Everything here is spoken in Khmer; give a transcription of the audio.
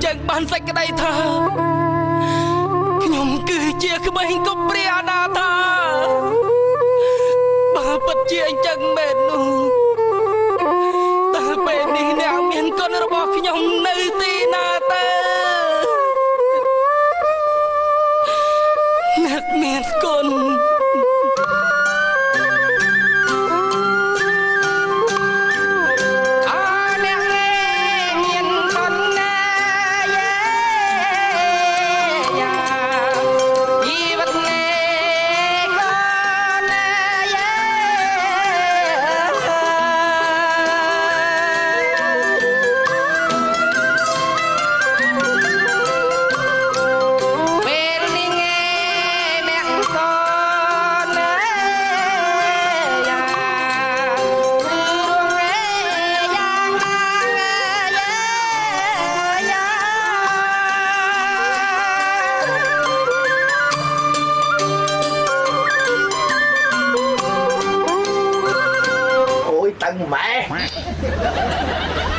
ចឹងបានសេចក្តីថាខ្ញុំគឺជាក្មេងកុំព្រាណាថាបើពិតជាអញ្ចឹងមែននោះតើពេលនេះអ្នកមានកូនរបស់ខ្ញុំនៅទីណាទៅអ្នកមានកូនម៉ែ